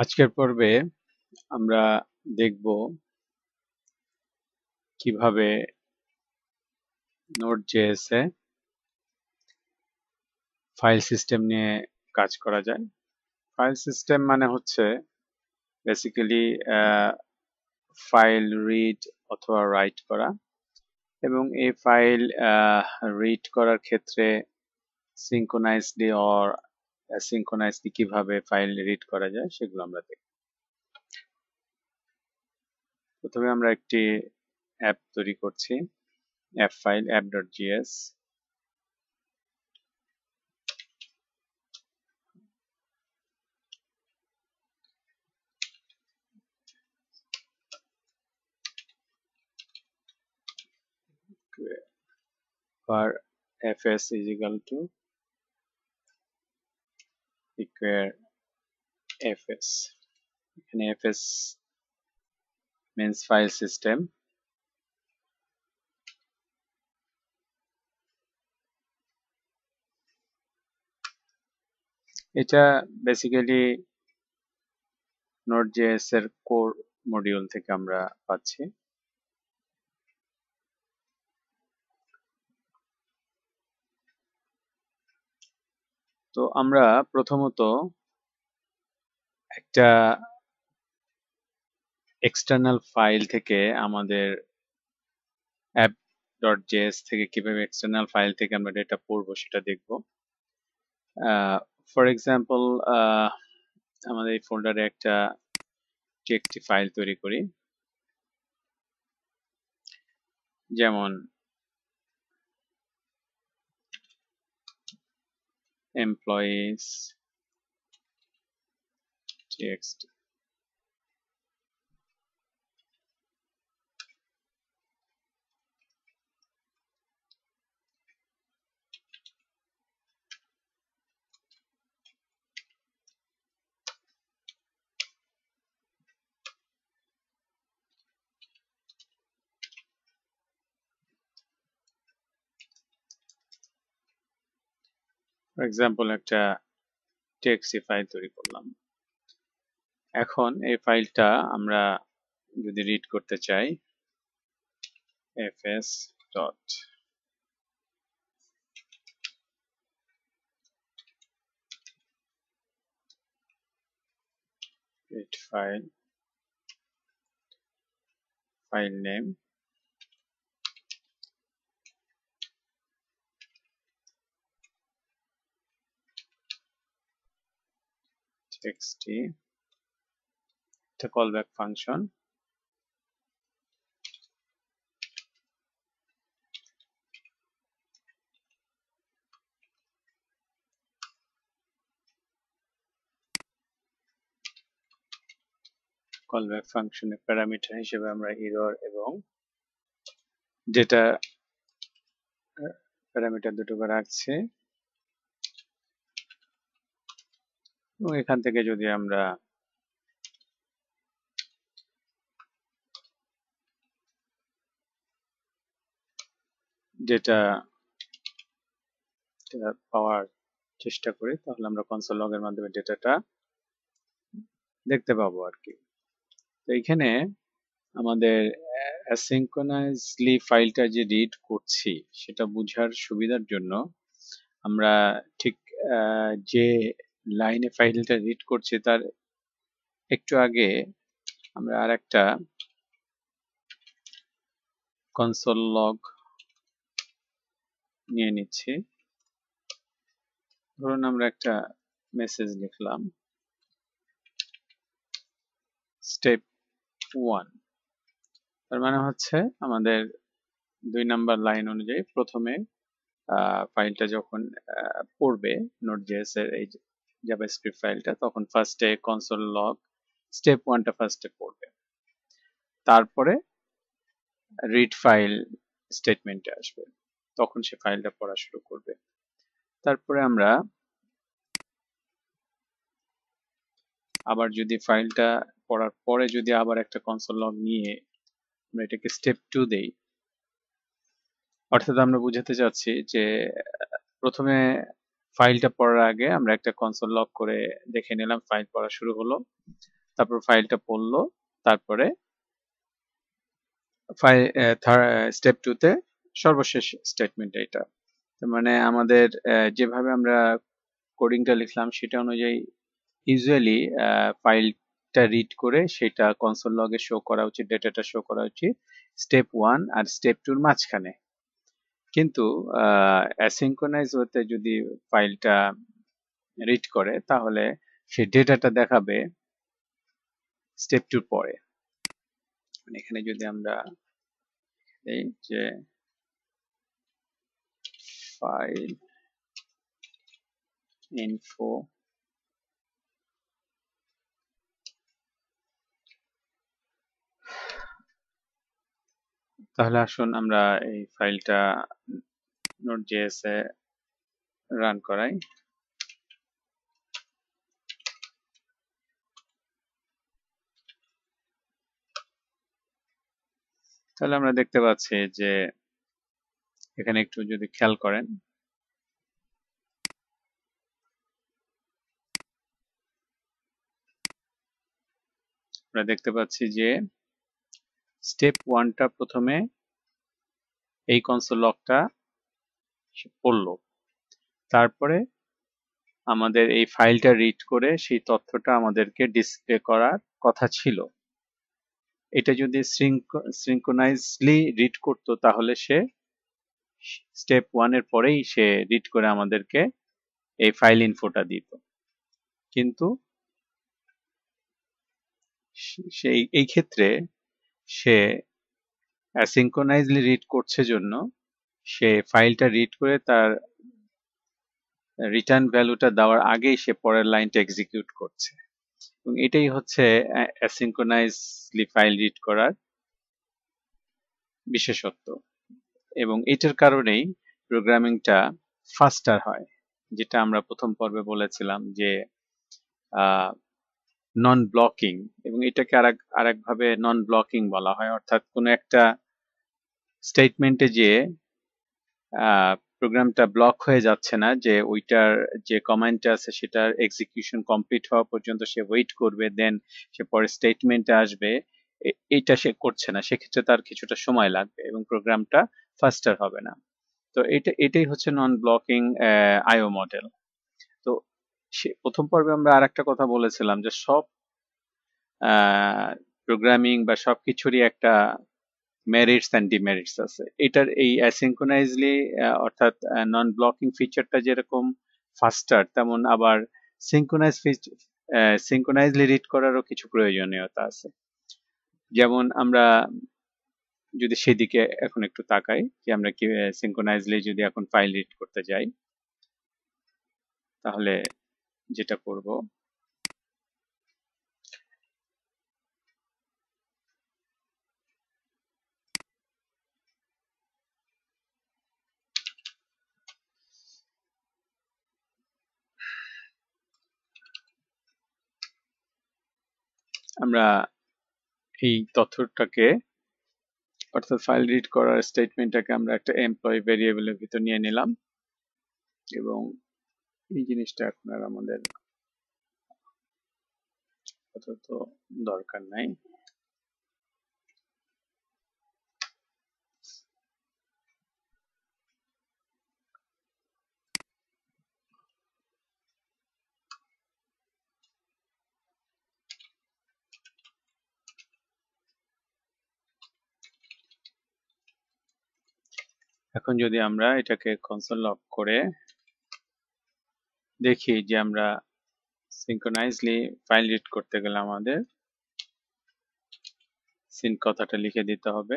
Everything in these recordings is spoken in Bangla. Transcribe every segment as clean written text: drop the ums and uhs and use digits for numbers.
আজকের পর্বে আমরা দেখব কিভাবে Node.js এ ফাইল সিস্টেম নিয়ে কাজ করা যায়। ফাইল সিস্টেম মানে হচ্ছে বেসিক্যালি ফাইল রিড অথবা রাইট করা, এবং এই ফাইল রিড করার ক্ষেত্রে সিনক্রোনাইজলি অর অ্যাসিনক্রোনাইজলি কিভাবে ফাইল রিড করা যায় সেগুলো আমরা দেখব। প্রথমে আমরা একটি অ্যাপ তৈরি করছি, app file app.js। for fs is equal to equal fs, এখানে fs means file system। এটা বেসিক্যালি Node.js এর কোর মডিউল থেকে আমরা পাচ্ছি। তো আমরা প্রথমত একটা এক্সটার্নাল ফাইল থেকে আমাদের app.js থেকে কিভাবে এক্সটার্নাল ফাইল থেকে আমরা ডেটা পড়বো সেটা দেখব। ফর এক্সাম্পল আমাদের এই ফোল্ডারে একটা txt ফাইল তৈরি করি, যেমন employees txt। ফর এক্সাম্পল একটা txt ফাইল তৈরি করলাম। এখন এই ফাইলটা আমরা যদি রিড করতে চাই, fs dot read file, file name txt, একটা callback ফাংশন, callback ফাংশনের প্যারামিটার হিসেবে আমরা error এবং ডেটা প্যারামিটার দুটোকে রাখছি। এবং এখান থেকে যদি আমরা ডেটা পাওয়ার চেষ্টা করি, তাহলে আমরা কনসোল লগের মাধ্যমে ডেটাটা দেখতে পাবো আর কি। তো এখানে আমাদের অ্যাসিনক্রোনাইজলি ফাইলটা যে রিড করছি সেটা বোঝার সুবিধার জন্য আমরা ঠিক যে লাইনে ফাইলটা রিড করছি তার একটু আগে আমরা আরেকটা কনসোল লগ নিয়ে নিচ্ছি। ধরুন আমরা একটা মেসেজ লিখলাম স্টেপ 1, তার মানে হচ্ছে আমাদের 2 নাম্বার লাইন অনুযায়ী প্রথমে ফাইলটা যখন পড়বে Node.js এর এই জাভাস্ক্রিপ্ট ফাইলটা, তখন ফার্স্টে কনসোল লগ স্টেপ 1টা ফার্স্টে পড়বে, তারপরে রিড ফাইল স্টেটমেন্টে আসবে, তখন সে ফাইলটা পড়া শুরু করবে। তারপরে আমরা আবার যদি ফাইলটা পড়ার পরে যদি আবার একটা কনসোল লগ নিয়ে আমরা এটাকে স্টেপ 2 দেই, অর্থাৎ আমরা বুঝাতে চাচ্ছি যে প্রথমে ফাইলটা পড়ার আগে আমরা একটা কনসোল লগ করে দেখে নিলাম ফাইল পড়া শুরু হলো, তারপর ফাইলটা পড়লো, তারপরে স্টেপ 2 তে সর্বশেষ স্টেটমেন্ট এটা। তার মানে আমাদের যেভাবে আমরা কোডিংটা লিখলাম সেটা অনুযায়ী ইউজুয়ালি ফাইলটা রিড করে সেটা কনসোল লগে শো করা উচিত, ডেটাটা শো করা উচিত স্টেপ 1 আর স্টেপ 2 এর মাঝখানে। কিন্তু অ্যাসিঙ্ক্রোনাইজ ওয়েতে যদি ফাইলটা রিড করে তাহলে সে ডেটাটা দেখাবে স্টেপ 2 পরে। মানে এখানে যদি আমরা এই যে ফাইল ইনফো তাহলে আসুন আমরা এই ফাইলটা নোড.js এ রান করাই। তাহলে আমরা দেখতে পাচ্ছি যে এখানে একটু যদি খেয়াল করেন আমরা দেখতে পাচ্ছি যে স্টেপ 1 টা প্রথমে এই কনসোল লগটা পড়লো, তারপরে আমাদের এই ফাইলটা রিড করে সেই তথ্যটা আমাদেরকে ডিসপ্লে করার কথা ছিল। এটা যদি সিঙ্ক্রোনাইজলি রিড করতো তাহলে সে স্টেপ 1 এর পরেই সে রিড করে আমাদেরকে এই ফাইল ইনফোটা দিত। কিন্তু সেই এই ক্ষেত্রে সে অ্যাসিঙ্ক্রোনাইজলি রিড করছে জন্য সে ফাইলটা রিড করে তার রিটার্ন ভ্যালুটা দেওয়ার আগেই সে পরের লাইনটা এক্সিকিউট করছে, এবং এটাই হচ্ছে অ্যাসিঙ্ক্রোনাইজলি ফাইল রিড করার বিশেষত্ব। এবং এটার কারণেই প্রোগ্রামিংটা ফাস্টার হয়, যেটা আমরা প্রথম পর্বে বলেছিলাম যে নন ব্লকিং, এবং এটাকে আরেকভাবে নন ব্লকিং বলা হয়। অর্থাৎ কোনো একটা স্টেটমেন্টে যে প্রোগ্রামটা ব্লক হয়ে যাচ্ছে না, যে ওইটার যে কমান্ডটা আছে সেটার এক্সিকিউশন কমপ্লিট হওয়া পর্যন্ত সে ওয়েট করবে, দেন সে পরে স্টেটমেন্টে আসবে, এইটা সে করছে না, সেক্ষেত্রে তার কিছুটা সময় লাগবে এবং প্রোগ্রামটা ফাস্টার হবে না। তো এটাই হচ্ছে নন ব্লকিং আইও মডেল। তো প্রথম পর্বে আমরা আরেকটা কথা বলেছিলাম যে সব প্রোগ্রামিং বা সবকিছুরই একটা মেরিটস অ্যান্ড ডিমেরিটস আছে। এটার এই অ্যাসিঙ্ক্রোনাইজলি অর্থাৎ নন ব্লকিং ফিচারটা যেরকম ফাস্টার, তেমন আবার সিঙ্ক্রোনাইজলি রিড করারও কিছু প্রয়োজনীয়তা আছে। যেমন আমরা যদি সেদিকে এখন একটু তাকাই যে আমরা কি সিঙ্ক্রোনাইজলি যদি এখন ফাইল রিড করতে যাই তাহলে যেটা করব আমরা এই তথ্যটাকে অর্থাৎ ফাইল রিড করার স্টেটমেন্টটাকে আমরা একটা এমপ্লয়ি ভেরিয়েবলের ভিতর নিয়ে নিলাম, এবং এই জিনিসটা এখন আর আমাদের আপাতত দরকার নাই। এখন যদি আমরা এটাকে কনসোল লগ করে দেখি যে আমরা সিঙ্ক্রোনাইজলি ফাইল রিড করতে গেলে আমাদের সিঙ্ক কথাটা লিখে দিতে হবে।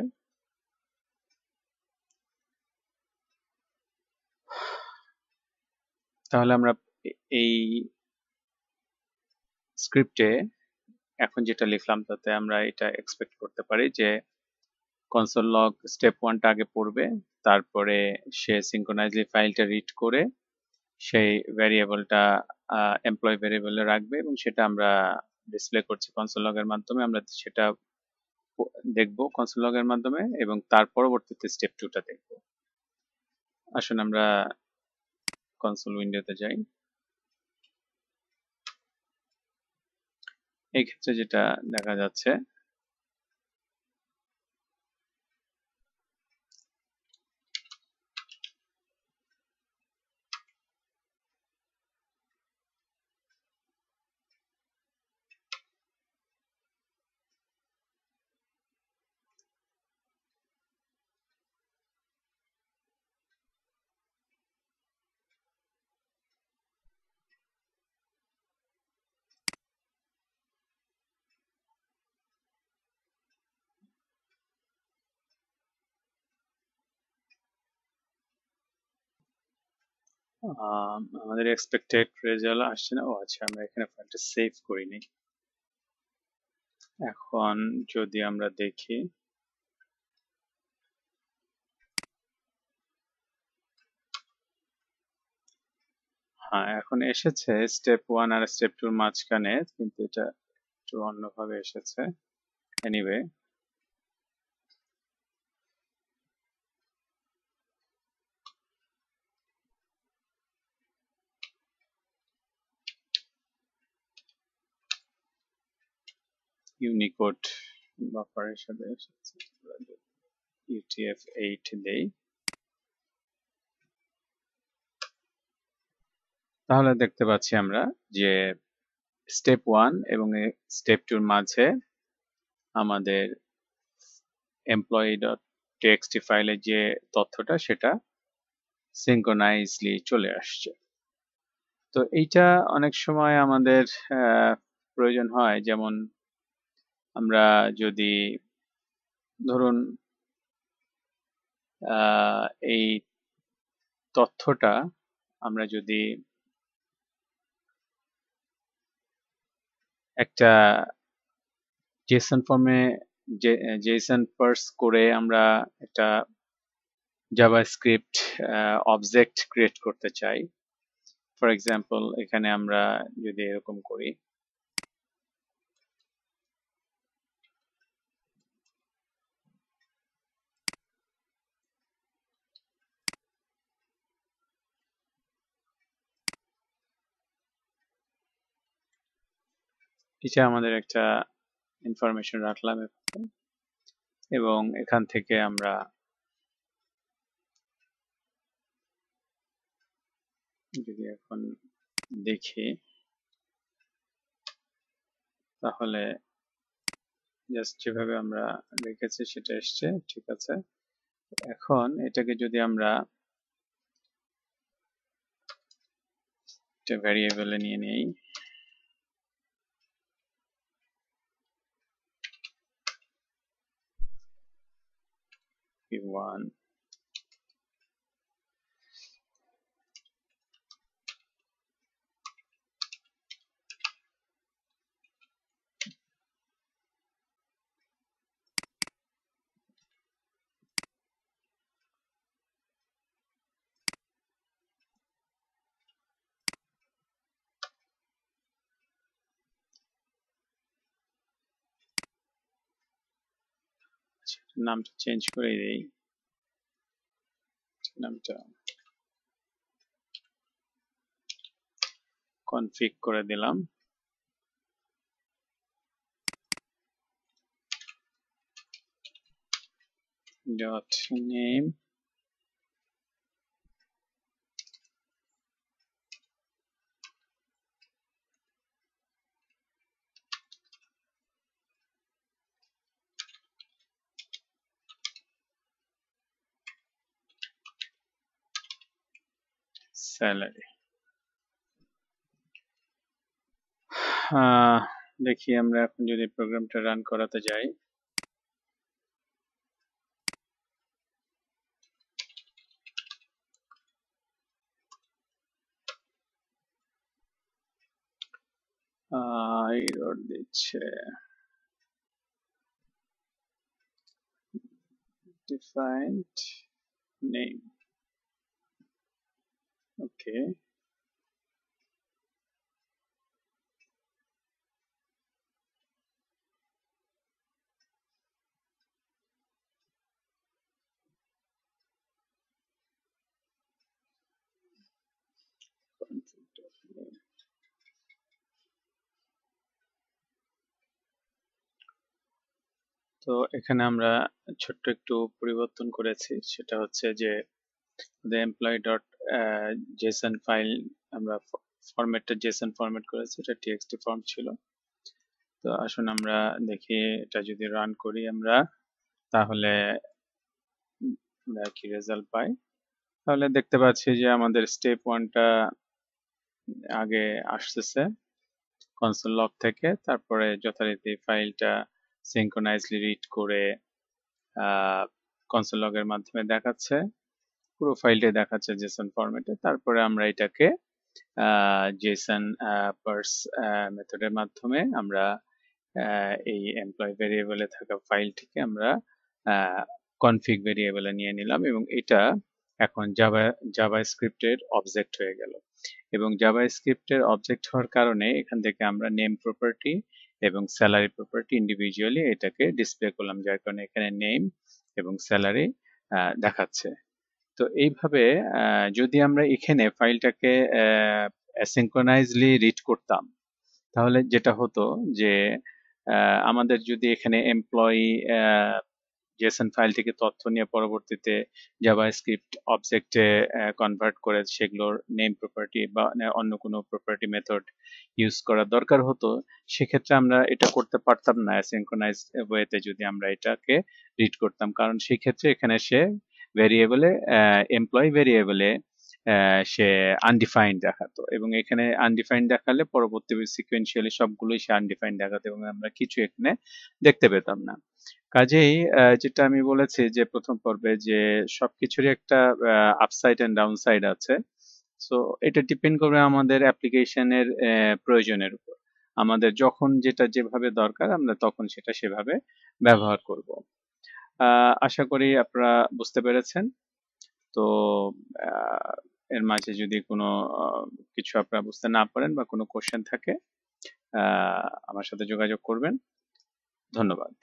তাহলে আমরা এই স্ক্রিপ্টে এখন যেটা লিখলাম তাতে আমরা এটা এক্সপেক্ট করতে পারি যে কনসোল লগ স্টেপ 1 টা আগে পড়বে, তারপরে সে সিঙ্ক্রোনাইজলি ফাইলটা রিড করে সেই ভ্যারিয়েবলটা এমপ্লয় ভ্যারিয়েবলে রাখবে, এবং সেটা আমরা ডিসপ্লে করছি কনসোল লগের মাধ্যমে। আমরা সেটা দেখব কনসোল লগের মাধ্যমে, এবং তার পরবর্তীতে স্টেপ 2 টা দেখব। আসুন আমরা কনসোল উইন্ডোতে যাই। এই ক্ষেত্রে যেটা দেখা যাচ্ছে, আমাদের এক্সপেক্টেড রেজাল্ট আসছে না। ও আচ্ছা, আমরা এখানে ফাইলটা সেভ করিনি। এখন যদি আমরা দেখি, হ্যাঁ এখন এসেছে স্টেপ 1 আর স্টেপ 2 এর মাঝখানে, কিন্তু এটা একটু অন্যভাবে এসেছে। এনিওয়ে, ইউনিকোড বাফারের সাথে এসেছে, UTF-8 দেই, তাহলে দেখতে পাচ্ছি আমরা যে স্টেপ 1 এবং স্টেপ 2 এর মাঝে আমাদের employee.txt ফাইলে যে তথ্যটা সেটা সিঙ্ক্রোনাইজলি চলে আসছে। তো এইটা অনেক সময় আমাদের প্রয়োজন হয়, যেমন আমরা যদি ধরুন এই তথ্যটা আমরা যদি একটা জেসন ফর্মে জেসন পার্স করে আমরা একটা জাভাস্ক্রিপ্ট অবজেক্ট ক্রিয়েট করতে চাই। ফর এক্সাম্পল, এখানে আমরা যদি এরকম করি, এটা আমাদের একটা ইনফরমেশন রাখলাম এবং এখান থেকে আমরা যদি এখন দেখি, তাহলে জাস্ট যেভাবে আমরা রেখেছি সেটা এসছে, ঠিক আছে। এখন এটাকে যদি আমরা একটা ভ্যারিয়েবলে নিয়ে নেই, p1 নামটা চেঞ্জ করে দেই, নামটা কনফিগ করে দিলাম, ডট নেম স্যালারি। দেখি আমরা এখন যদি প্রোগ্রামটা রান করাতে যাই, এরর দিচ্ছে, ডিফাইন্ড নেম, ওকে। তো এখানে আমরা ছোট্ট একটু পরিবর্তন করেছি, সেটা হচ্ছে যে the employee dot json file আমরা ফরম্যাটটা json ফরম্যাট করেছি, এটা txt ফর্ম ছিল। তো আসুন আমরা দেখি এটা যদি রান করি আমরা, তাহলে আমরা কি রেজাল্ট পাই। তাহলে দেখতে পাচ্ছি যে আমাদের স্টেপ 1টা আগে আসতেছে কনসোল লগ থেকে, তারপরে যথারীতি ফাইলটা সিঙ্ক্রোনাইজলি রিড করে কনসোল লগের মাধ্যমে দেখাচ্ছে, পুরো ফাইলটাই দেখাচ্ছে জেসন ফরম্যাটে। তারপরে আমরা এটাকে জেসন পার্স মেথডের মাধ্যমে আমরা এই এমপ্লয় ভেরিয়েবলে থাকা ফাইলটিকে আমরা কনফিগ ভেরিয়েবলে নিয়ে নিলাম, এবং এটা এখন জাভা স্ক্রিপ্টের অবজেক্ট হয়ে গেল। এবং জাভা স্ক্রিপ্টের অবজেক্ট হওয়ার কারণে এখান থেকে আমরা নেম প্রপার্টি এবং স্যালারি প্রপার্টি ইন্ডিভিজুয়ালি এটাকে ডিসপ্লে করলাম, যার কারণে এখানে নেম এবং স্যালারি দেখাচ্ছে। তো এইভাবে যদি আমরা এখানে ফাইলটাকে অ্যাসিঙ্ক্রোনাইজলি রিড করতাম, তাহলে যেটা হতো যে আমাদের যদি এখানে এমপ্লয়ি জেসন ফাইল থেকে তথ্য নিয়ে পরবর্তীতে জাভাস্ক্রিপ্ট অবজেক্টে কনভার্ট করে সেগুলোর নেম প্রপার্টি বা অন্য কোনো প্রপার্টি মেথড ইউজ করার দরকার হতো, সেক্ষেত্রে আমরা এটা করতে পারতাম না অ্যাসিঙ্ক্রোনাইজ ওয়েতে যদি আমরা এটাকে রিড করতাম। কারণ সেই ক্ষেত্রে এখানে সে ভেরিয়েবলে এমপ্লয়ি ভেরিয়েবলে সে আনডিফাইন্ড দেখাতো, এবং এখানে আনডিফাইন্ড দেখালে পরবর্তী সিকোয়েন্সিয়ালি সবগুলোই সে আনডিফাইন্ড দেখাতো, এবং আমরা কিছু এখানে দেখতে পেতাম না। কাজেই যেটা আমি বলেছি যে প্রথম পর্বে যে সবকিছুরই একটা আপসাইড এন্ড ডাউন সাইড আছে। সো এটা ডিপেন্ড করবে আমাদের অ্যাপ্লিকেশনের প্রয়োজনের উপর। আমাদের যখন যেটা যেভাবে দরকার আমরা তখন সেটা সেভাবে ব্যবহার করব। আশা করি আপনারা বুঝতে পেরেছেন। তো এর মাঝে যদি কোনো কিছু আপনারা বুঝতে না পারেন বা কোনো কোশ্চেন থাকে আমার সাথে যোগাযোগ করবেন। ধন্যবাদ।